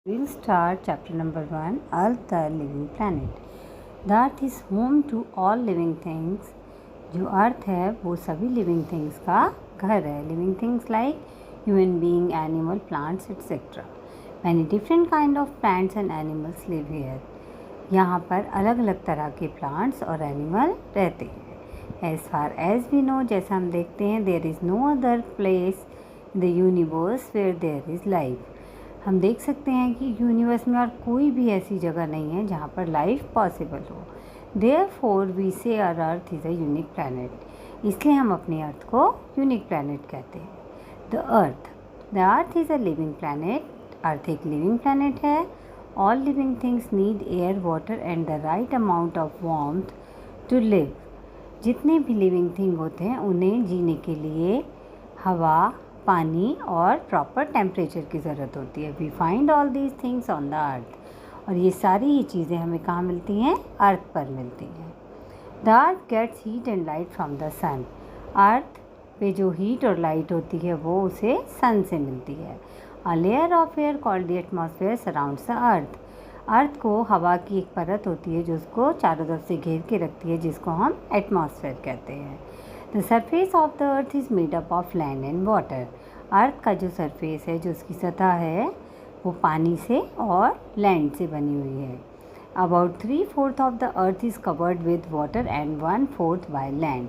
We'll start chapter number 1, Earth, the living planet. The Earth is home to all living things. जो अर्थ है वो सभी living things का घर है. Living things like human being, animal, plants etcetera. Many different kind of plants and animals live here. यहाँ पर अलग अलग तरह के प्लांट्स और एनिमल रहते हैं. As far as we know, जैसा हम देखते हैं, there is no other place in the universe where there is life. हम देख सकते हैं कि यूनिवर्स में और कोई भी ऐसी जगह नहीं है जहाँ पर लाइफ पॉसिबल हो. Therefore we say our earth is a unique planet. इसलिए हम अपने अर्थ को यूनिक प्लैनेट कहते हैं. The earth is a living planet. Earth एक लिविंग प्लैनेट है. All living things need air, water and the right amount of warmth to live. जितने भी लिविंग थिंग होते हैं उन्हें जीने के लिए हवा, पानी और प्रॉपर टेम्परेचर की ज़रूरत होती है. We find all these things on the earth. और ये सारी ही चीज़ें हमें कहाँ मिलती हैं? अर्थ पर मिलती हैं. The earth gets heat and light from the sun. Earth पे जो हीट और लाइट होती है वो उसे सन से मिलती है. A layer of air called the atmosphere surrounds the earth. Earth को हवा की एक परत होती है जो उसको चारों तरफ से घेर के रखती है, जिसको हम एटमॉस्फेयर कहते हैं. The surface of the earth is made up of land and water. Earth का जो सरफेस है, जो उसकी सतह है, वो पानी से और लैंड से बनी हुई है. About 3/4 of the earth is covered with water and 1/4 by land.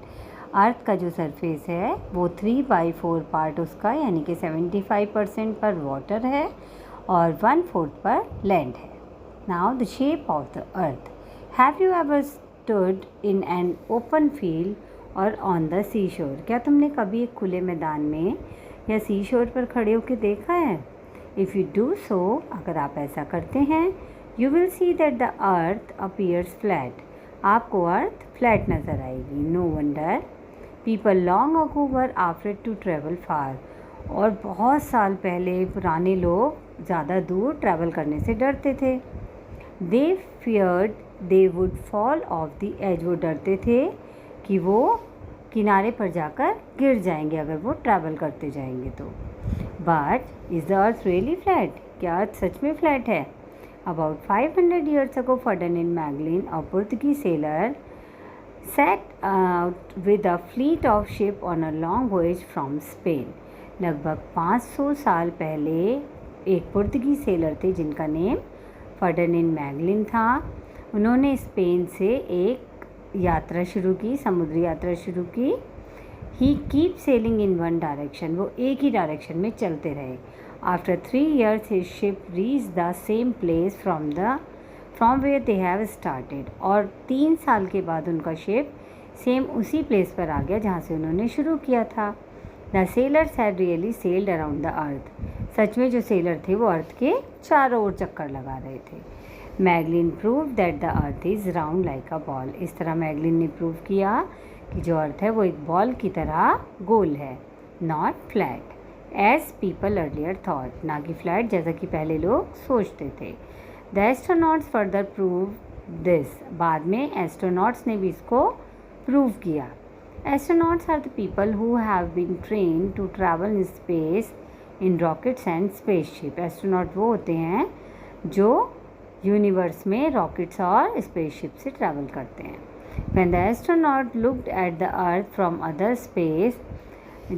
Earth का जो सरफेस है वो 3/4 पार्ट उसका यानी कि 75% पर वाटर है और 1/4 पर लैंड है. Now the shape of the earth. Have you ever stood in an open field और ऑन द सी शोर. क्या तुमने कभी एक खुले मैदान में या सी शोर पर खड़े होकर देखा है? इफ़ यू डू सो, अगर आप ऐसा करते हैं, you will see that the earth appears flat. आपको अर्थ फ्लैट नज़र आएगी. No wonder people long ago were afraid to travel far. और बहुत साल पहले पुराने लोग ज़्यादा दूर ट्रैवल करने से डरते थे. They feared they would fall off the edge. वो डरते थे कि वो किनारे पर जाकर गिर जाएंगे अगर वो ट्रैवल करते जाएंगे तो. But is the earth really flat? क्या अर्थ सच में फ्लैट है? About 500 years ago, Ferdinand Magellan, a Portuguese sailor, set out with a fleet of ship on a long voyage from Spain. लगभग 500 साल पहले एक पुर्तगीज सेलर थे जिनका नेम फर्डिनेंड मैगलिन था. उन्होंने स्पेन से एक यात्रा शुरू की, समुद्री यात्रा शुरू की. He keep sailing in one direction. वो एक ही डायरेक्शन में चलते रहे. After 3 years his ship reach the same place from where they have started. और 3 साल के बाद उनका शिप सेम उसी प्लेस पर आ गया जहाँ से उन्होंने शुरू किया था. The sailors had really sailed around the earth. सच में जो सेलर थे वो अर्थ के चारों ओर चक्कर लगा रहे थे. Magellan prove that the earth is round like a ball. इस तरह मैगलिन ने प्रूव किया कि जो अर्थ है वो एक बॉल की तरह गोल है, not flat as people earlier thought. ना कि फ्लैट जैसा कि पहले लोग सोचते थे. The astronauts further prove this. बाद में एस्ट्रोनॉट्स ने भी इसको प्रूव किया. Astronauts are the people who have been train to travel in space in rockets and spaceship. Astronaut वो होते हैं जो यूनिवर्स में रॉकेट्स और स्पेसशिप से ट्रैवल करते हैं. When the astronaut looked at the earth from other space,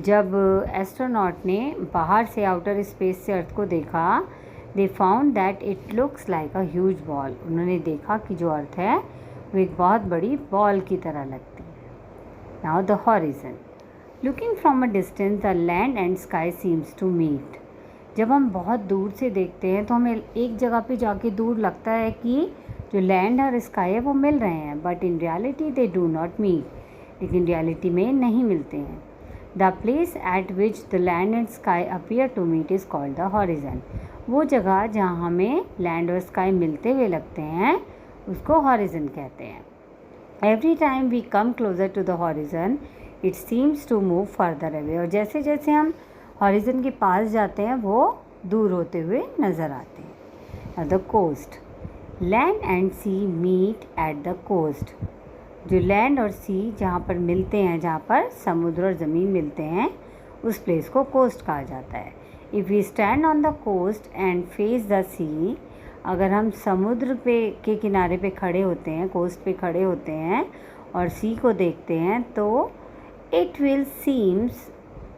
जब एस्ट्रोनॉट ने बाहर से आउटर स्पेस से अर्थ को देखा, they found that it looks like a huge ball. उन्होंने देखा कि जो अर्थ है वो एक बहुत बड़ी बॉल की तरह लगती है. Now the horizon. Looking from a distance, the land and sky seems to meet. जब हम बहुत दूर से देखते हैं तो हमें एक जगह पे जाके दूर लगता है कि जो लैंड और स्काई है वो मिल रहे हैं, but in reality they do not meet. लेकिन रियलिटी में नहीं मिलते हैं. The place at which the land and sky appear to meet is called the horizon. वो जगह जहाँ हमें लैंड और स्काई मिलते हुए लगते हैं उसको हॉरिजन कहते हैं. Every time we come closer to the horizon it seems to move further away. और जैसे जैसे हम हॉरिजन के पास जाते हैं वो दूर होते हुए नज़र आते हैं. The coast. Land and sea meet at the coast. जो लैंड और सी जहाँ पर मिलते हैं, जहाँ पर समुद्र और ज़मीन मिलते हैं, उस प्लेस को कोस्ट कहा जाता है. If we stand on the coast and face the sea, अगर हम समुद्र के किनारे पे खड़े होते हैं, कोस्ट पे खड़े होते हैं और सी को देखते हैं, तो it will seems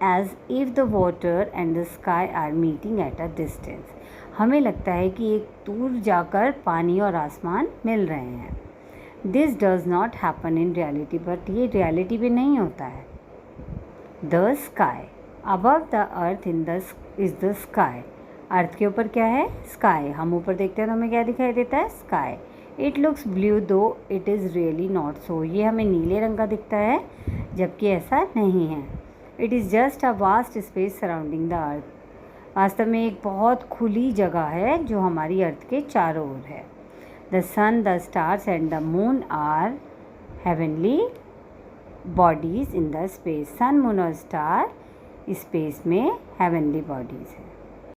as if the water and the sky are meeting at a distance. हमें लगता है कि एक दूर जाकर पानी और आसमान मिल रहे हैं। This does not happen in reality, but ये रियलिटी में नहीं होता है। The sky above the earth is the sky. Earth के ऊपर क्या है? स्काई। हम ऊपर देखते हैं तो हमें क्या दिखाई देता है? स्काई। इट लुक्स ब्लू दो it is really not so. ये हमें नीले रंग का दिखता है जबकि ऐसा नहीं है। It is just a vast space surrounding the earth. वास्तव में एक बहुत खुली जगह है जो हमारी अर्थ के चारों ओर है। The sun, the stars and the moon are heavenly bodies in the space. Sun, moon और स्टार स्पेस में हेवनली बॉडीज़ हैं।